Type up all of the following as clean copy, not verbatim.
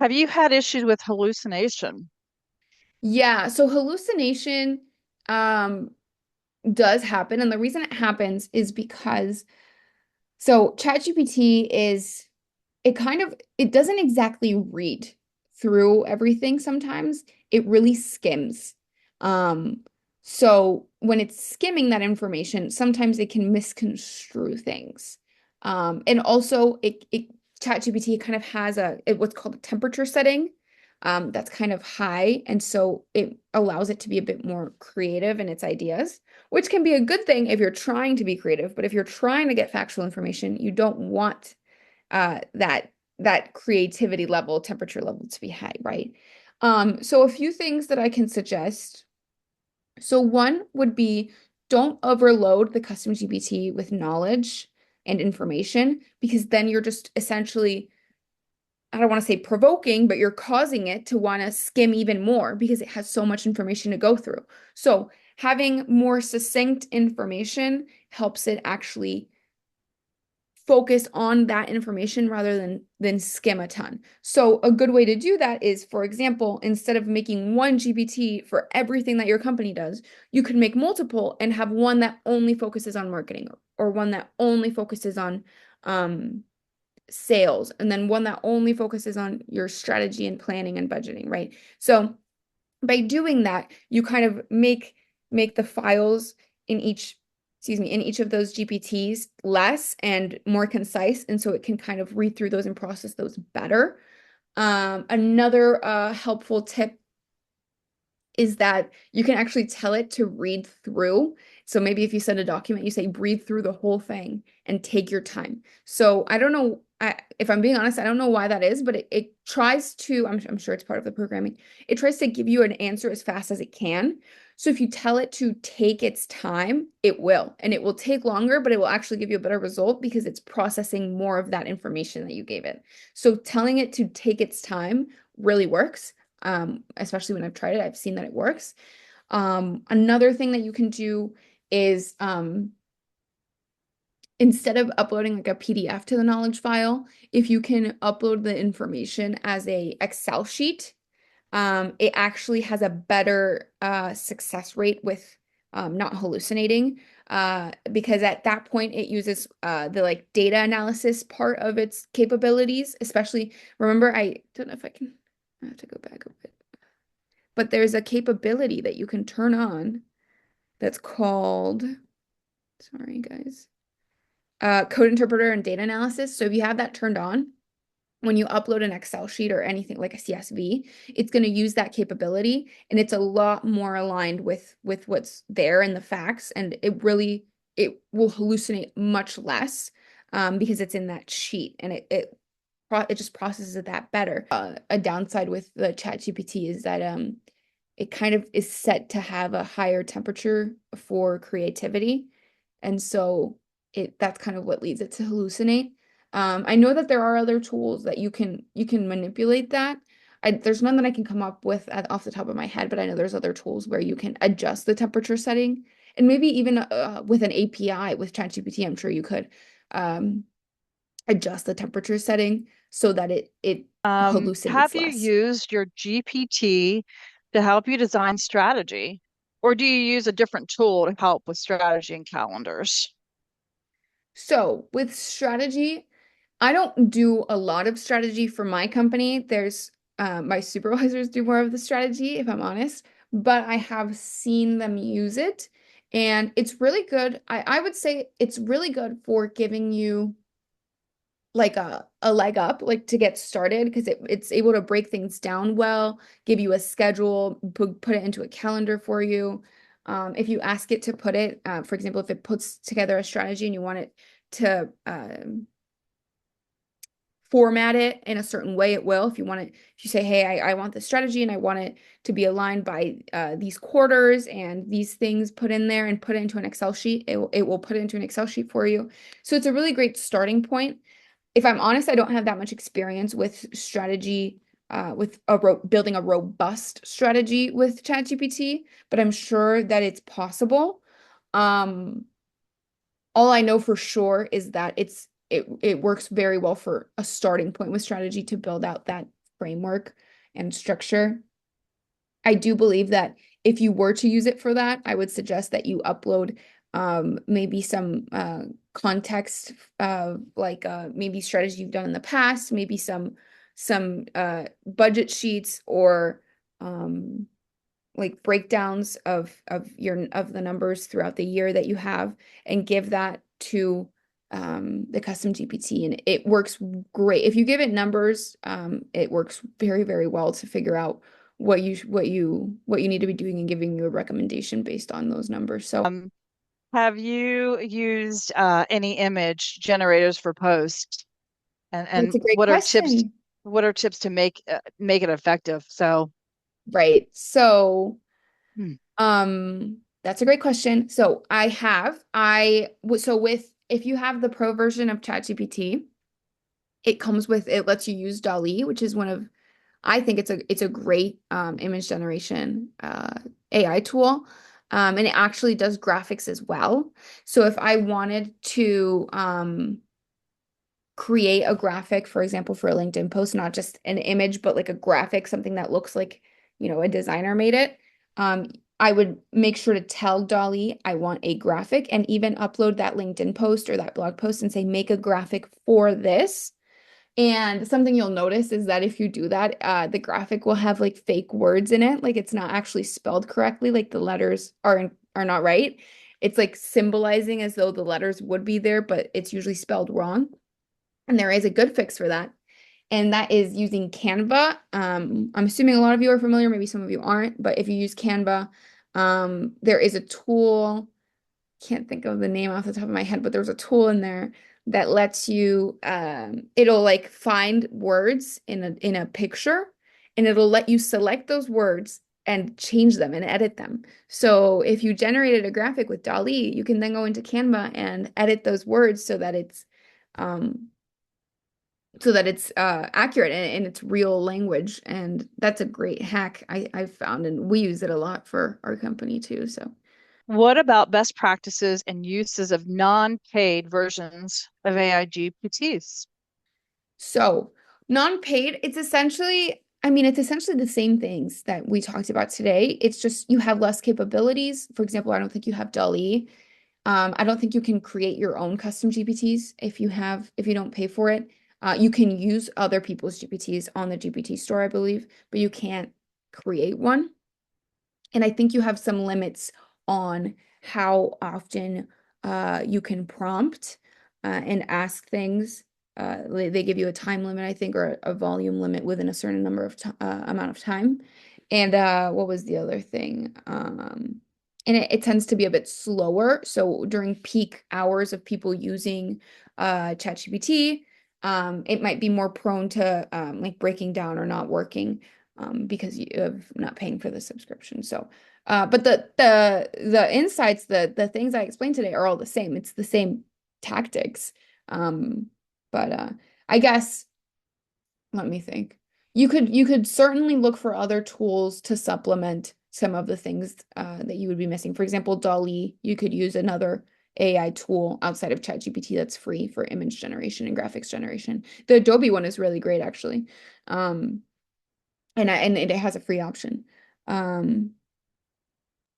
Have you had issues with hallucination? Yeah, so hallucination um does happen, and the reason it happens is because ChatGPT is it doesn't exactly read through everything sometimes. It really skims. Um so when it's skimming that information, sometimes it can misconstrue things. And also it ChatGPT kind of has what's called a temperature setting. That's kind of high, and so it allows it to be a bit more creative in its ideas, which can be a good thing if you're trying to be creative. But if you're trying to get factual information, you don't want that creativity level, temperature level to be high, right? So a few things that I can suggest. So one would be don't overload the custom GPT with knowledge and information, because then you're just essentially, I don't want to say provoking, but you're causing it to want to skim even more because it has so much information to go through. So having more succinct information helps it actually focus on that information rather than skim a ton. So a good way to do that is, for example, instead of making one GPT for everything that your company does, you could make multiple and have one that only focuses on marketing, or one that only focuses on um, sales, and then one that only focuses on your strategy and planning and budgeting, right? So by doing that, you kind of make the files in each, excuse me, in each of those GPTs less and more concise, and so it can kind of read through those and process those better. Another helpful tip is that you can actually tell it to read through. So maybe if you send a document, you say read through the whole thing and take your time. So I don't know, if I'm being honest, I don't know why that is, but it tries to, I'm sure it's part of the programming. It tries to give you an answer as fast as it can. So if you tell it to take its time, it will. And it will take longer, but it will actually give you a better result because it's processing more of that information that you gave it. So telling it to take its time really works. Especially when I've tried it, I've seen that it works. Another thing that you can do is instead of uploading like a PDF to the knowledge file, if you can upload the information as a Excel sheet, it actually has a better success rate with not hallucinating. Because at that point it uses the like data analysis part of its capabilities, especially remember, I don't know if I have to go back a bit. But there's a capability that you can turn on that's called, sorry guys, code interpreter and data analysis. So if you have that turned on, when you upload an Excel sheet or anything like a CSV, it's going to use that capability, and it's a lot more aligned with what's there in the facts, and it will hallucinate much less because it's in that sheet, and it just processes it that better. A downside with the ChatGPT is that it kind of is set to have a higher temperature for creativity. And so that's kind of what leads it to hallucinate. I know that there are other tools that you can manipulate that. There's none that I can come up with off the top of my head, but I know there's other tools where you can adjust the temperature setting, and maybe even with an API with ChatGPT, I'm sure you could um, adjust the temperature setting so that it Have hallucinates you less. used your GPT to help you design strategy, or do you use a different tool to help with strategy and calendars? So with strategy, I don't do a lot of strategy for my company. There's my supervisors do more of the strategy, if I'm honest, but I have seen them use it, and it's really good. I would say it's really good for giving you like a leg up, like to get started, because it's able to break things down well, give you a schedule, put it into a calendar for you. If you ask it to put it, for example, if it puts together a strategy and you want it to format it in a certain way, it will. If you want it, if you say, hey, I want this strategy and I want it to be aligned by these quarters and these things put in there, and put it into an Excel sheet, it will put it into an Excel sheet for you. So it's a really great starting point. If I'm honest, I don't have that much experience with strategy, with building a robust strategy with ChatGPT, but I'm sure that it's possible. Um, all I know for sure is that it works very well for a starting point with strategy to build out framework and structure. I do believe that if you were to use it for that, I would suggest that you upload maybe some context like maybe strategy you've done in the past, maybe some budget sheets or like breakdowns of the numbers throughout the year that you have, and give that to the custom GPT, and it works great. If you give it numbers, it works very, very well to figure out what you need to be doing and giving you a recommendation based on those numbers. So Have you used any image generators for post? that's And a great question. what are tips to make it effective? So, Right. So hmm, that's a great question. So so with if you have the pro version of ChatGPT, it lets you use DALL-E, which is one of I think it's a great image generation AI tool. And it actually does graphics as well. So if I wanted to create a graphic, for example, for a LinkedIn post, not just an image, but like a graphic, something that looks like, a designer made it, um, I would make sure to tell DALL-E I want a graphic and even upload that LinkedIn post or that blog post and say, make a graphic for this. And something you'll notice is that if you do that, the graphic will have like fake words in it. Like it's not actually spelled correctly, like the letters are not right. It's like symbolizing as though the letters would be there, but it's usually spelled wrong. And there is a good fix for that. And that is using Canva. I'm assuming a lot of you are familiar, maybe some of you aren't, but if you use Canva, there is a tool, can't think of the name off the top of my head, but there's a tool in there that lets you it'll like find words in a picture, and it'll let you select those words and change them and edit them. So if you generated a graphic with DALL-E, you can then go into Canva and edit those words um so that it's accurate and it's real language. And that's a great hack I've found, and we use it a lot for our company too. So what about best practices and uses of non-paid versions of AI GPTs? So, non-paid, it's essentially the same things that we talked about today. It's just you have less capabilities. For example, I don't think you have DALL-E. I don't think you can create your own custom GPTs if you don't pay for it. You can use other people's GPTs on the GPT store, I believe, but you can't create one. And I think you have some limits on how often you can prompt and ask things. They give you a time limit, I think, or a volume limit within a certain number of amount of time. And what was the other thing? And it tends to be a bit slower. So during peak hours of people using ChatGPT, it might be more prone to like breaking down or not working because you of not paying for the subscription. So, but the insights, the things I explained today are all the same. It's the same tactics. Um, but I guess let me think. You could certainly look for other tools to supplement some of the things that you would be missing. For example, DALL-E, you could use another AI tool outside of ChatGPT that's free for image generation and graphics generation. The Adobe one is really great, actually. Um, and it has a free option. Um,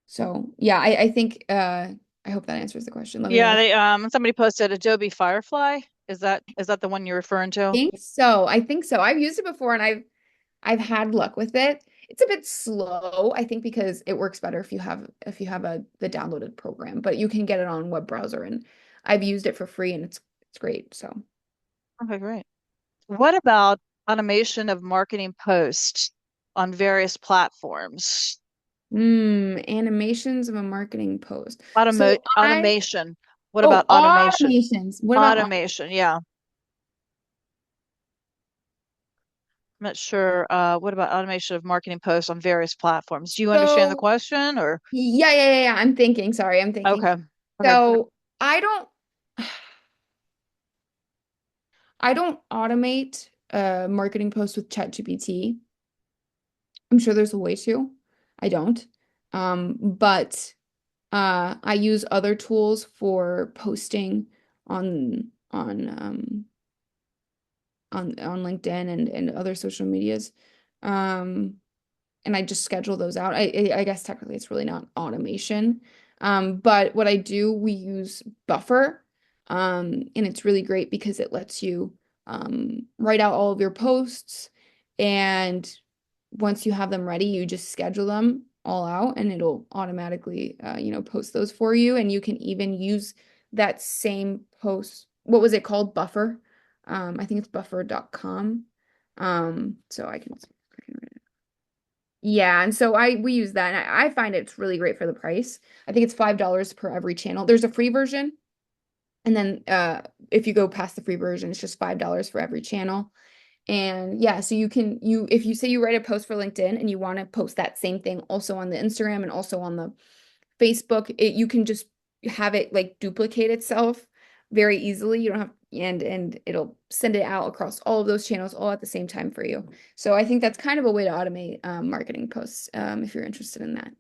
so yeah, I think I hope that answers the question. Let me know Yeah, if they somebody posted Adobe Firefly. Is that the one you're referring to? you think so. I think so. I've used it before and I've had luck with it. It's a bit slow, I think, because it works better if you have the downloaded program, but you can get it on web browser, and I've used it for free and it's great. So Okay, great. What about automation of marketing posts on various platforms? animations of a marketing post. So Automation. What about automation? automations. What about Automation, yeah. I'm not sure. What about automation of marketing posts on various platforms? Do you understand the so question or yeah. I'm thinking. Sorry, I'm thinking. okay. Okay. So I don't I don't automate marketing posts with ChatGPT. I'm sure there's a way to. I don't. But I use other tools for posting on on LinkedIn and other social medias. Um, and I just schedule those out. I guess technically it's really not automation. But what I do, we use Buffer. And it's really great because it lets you write out all of your posts, and once you have them ready, you just schedule them all out and it'll automatically post those for you. And you can even use that same post. What was it called? Buffer. I think it's buffer.com. So I can yeah, and so we use that, and I find it's really great for the price. I think it's $5 per every channel. There's a free version, and then if you go past the free version, it's just $5 for every channel. And yeah, so you if you say you write a post for LinkedIn and you want to post that same thing also on the Instagram and also on the Facebook, you can just have it like duplicate itself very easily. You don't have and it'll send it out across all of those channels all at the same time for you. So I think that's kind of a way to automate marketing posts if you're interested in that.